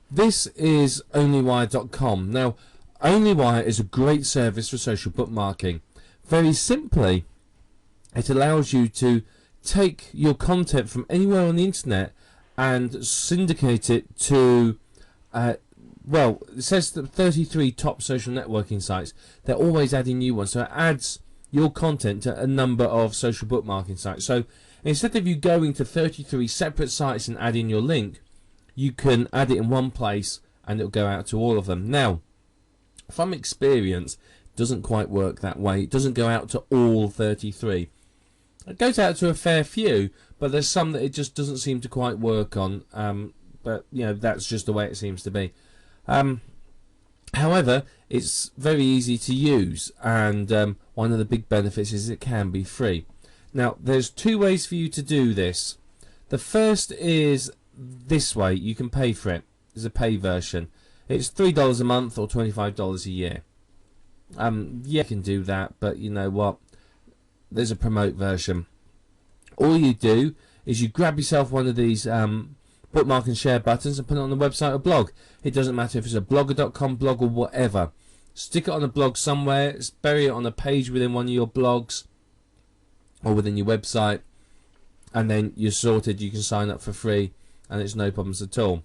This is onlywire.com. Now, Onlywire is a great service for social bookmarking. Very simply, it allows you to take your content from anywhere on the internet and syndicate it to, well, it says that 33 top social networking sites. They're always adding new ones, so it adds your content to a number of social bookmarking sites. So instead of you going to 33 separate sites and adding your link, you can add it in one place and it'll go out to all of them. Now, from experience, it doesn't quite work that way. It doesn't go out to all 33. It goes out to a fair few, but there's some that it just doesn't seem to quite work on. But you know, that's just the way it seems to be. However, it's very easy to use, and one of the big benefits is it can be free. Now, there's two ways for you to do this. The first is this way. You can pay for it. There's a pay version. It's $3 a month or $25 a year. Yeah, you can do that, but you know what? There's a promote version. All you do is you grab yourself one of these bookmark and share buttons and put it on the website or blog. It doesn't matter if it's a blogger.com blog or whatever. Stick it on a blog somewhere, bury it on a page within one of your blogs or within your website, and then you're sorted. You can sign up for free and it's no problems at all.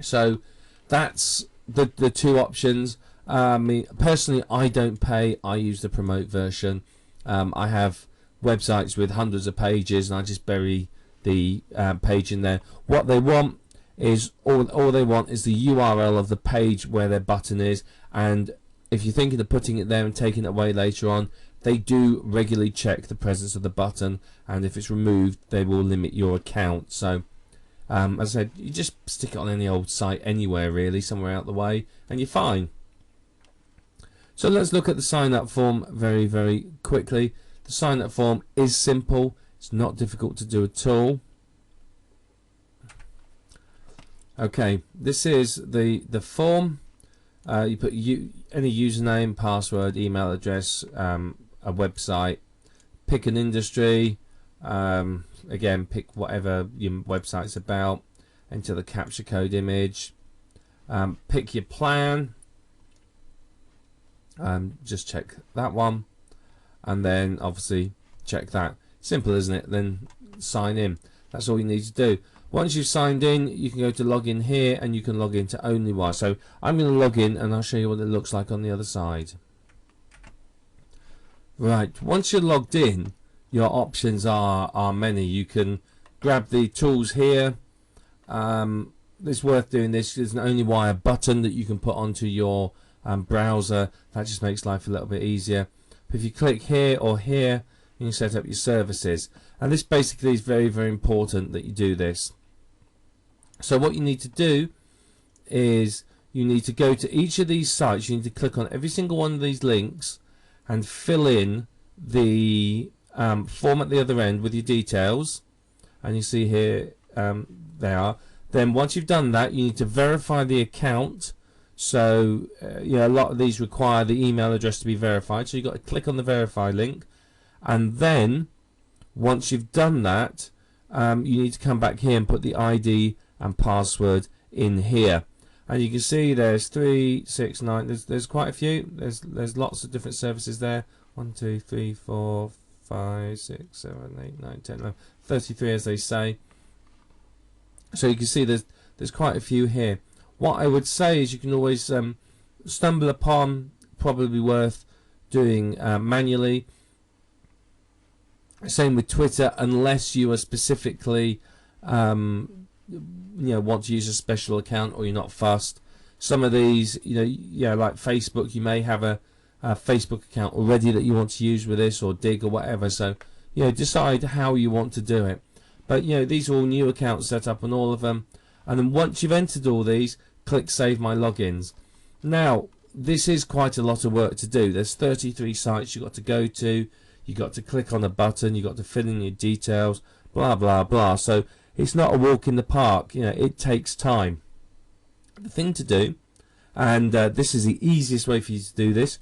So that's the two options. Personally, I don't pay. I use the promote version. I have websites with hundreds of pages and I just bury the page in there. What they want is all they want is the URL of the page where their button is, and if you're thinking of putting it there and taking it away later on, they do regularly check the presence of the button, and if it's removed they will limit your account. So as I said, you just stick it on any old site anywhere really, somewhere out the way, and you're fine. So let's look at the sign up form very, very quickly. The sign up form is simple. It's not difficult to do at all. Okay, this is the form. You put any username, password, email address, a website. Pick an industry. Again, pick whatever your website's about. Enter the capture code image. Pick your plan. Just check that one, and then obviously check that. Simple, isn't it? Then sign in. That's all you need to do. Once you've signed in, you can go to login here and you can log into Onlywire. So I'm going to log in and I'll show you what it looks like on the other side. Right, once you're logged in, your options are many. You can grab the tools here. It's worth doing this. There's an Onlywire button that you can put onto your browser. That just makes life a little bit easier. But if you click here or here, you can set up your services, and this basically is very, very important that you do this. So what you need to do is you need to go to each of these sites. You need to click on every single one of these links and fill in the form at the other end with your details, and you see here they are. Then once you've done that, you need to verify the account. So a lot of these require the email address to be verified, so you've got to click on the verify link, and then once you've done that, you need to come back here and put the ID and password in here. And you can see there's 3, 6, 9. There's quite a few. There's lots of different services there. 1, 2, 3, 4, 5, 6, 7, 8, 9, 10, 11, 33 as they say. So you can see there's quite a few here. What I would say is you can always stumble upon, probably worth doing manually. Same with Twitter, unless you are specifically want to use a special account or you're not fussed. Some of these, like Facebook, you may have a Facebook account already that you want to use with this, or Dig or whatever. So decide how you want to do it. But these are all new accounts set up on all of them. And then once you've entered all these, click Save My Logins. Now, this is quite a lot of work to do. There's 33 sites you've got to go to. You've got to click on a button. You've got to fill in your details, blah, blah, blah. So it's not a walk in the park. It takes time. The thing to do, and this is the easiest way for you to do this,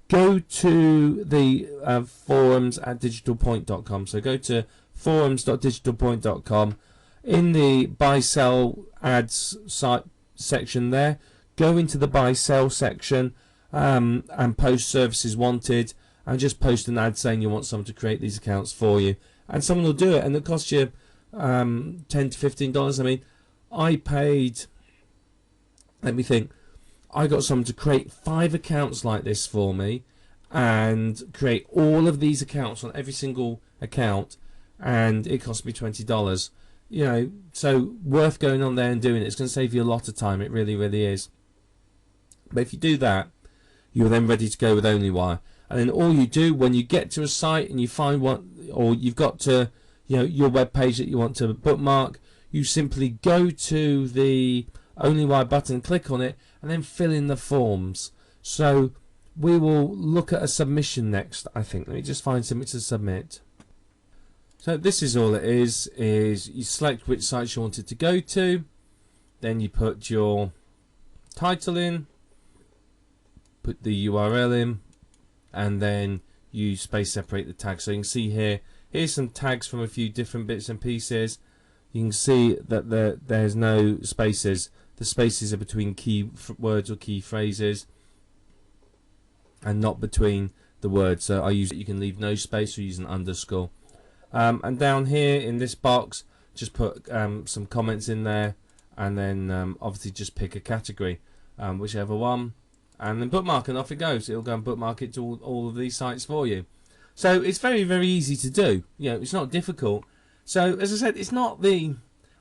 go to the forums at digitalpoint.com. So go to forums.digitalpoint.com. In the buy sell ads site section there, go into the buy sell section and post services wanted, and just post an ad saying you want someone to create these accounts for you, and someone will do it, and it costs you $10 to $15. I mean, I paid, let me think, I got someone to create 5 accounts like this for me and create all of these accounts on every single account, and it cost me $20. You know, so worth going on there and doing it. It's going to save you a lot of time. It really, really is. But if you do that, you're then ready to go with OnlyWire. And then all you do when you get to a site and you find one, or you've got to, you know, your web page that you want to bookmark, you simply go to the OnlyWire button, click on it, and then fill in the forms. So we will look at a submission next, I think. Let me just find something to submit. So this is all it is you select which sites you want it to go to, then you put your title in, put the URL in, and then you space separate the tags. So you can see here's some tags from a few different bits and pieces. You can see that there's no spaces. The spaces are between key words or key phrases and not between the words. So I use it, you can leave no space or use an underscore. And down here in this box, just put some comments in there, and then obviously just pick a category, whichever one, and then bookmark, and off it goes. It'll go and bookmark it to all of these sites for you. So it's very, very easy to do. You know, it's not difficult. So as I said, it's not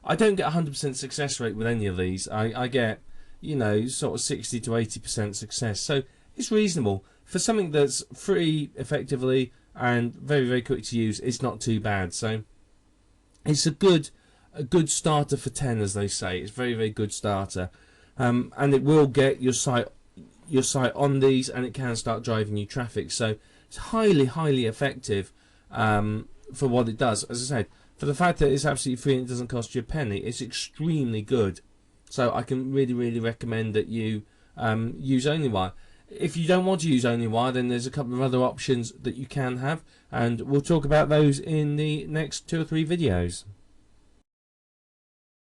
I don't get 100% success rate with any of these. I get, you know, sort of 60 to 80% success. So it's reasonable for something that's free, effectively, and very, very quick to use. It's not too bad. So it's a good starter for 10, as they say. It's a very, very good starter, and it will get your site on these, and it can start driving you traffic. So it's highly, highly effective for what it does. As I said, for the fact that it's absolutely free and it doesn't cost you a penny, it's extremely good. So I can really, really recommend that you use OnlyWire. If you don't want to use OnlyWire, then there's a couple of other options that you can have, and we'll talk about those in the next 2 or 3 videos.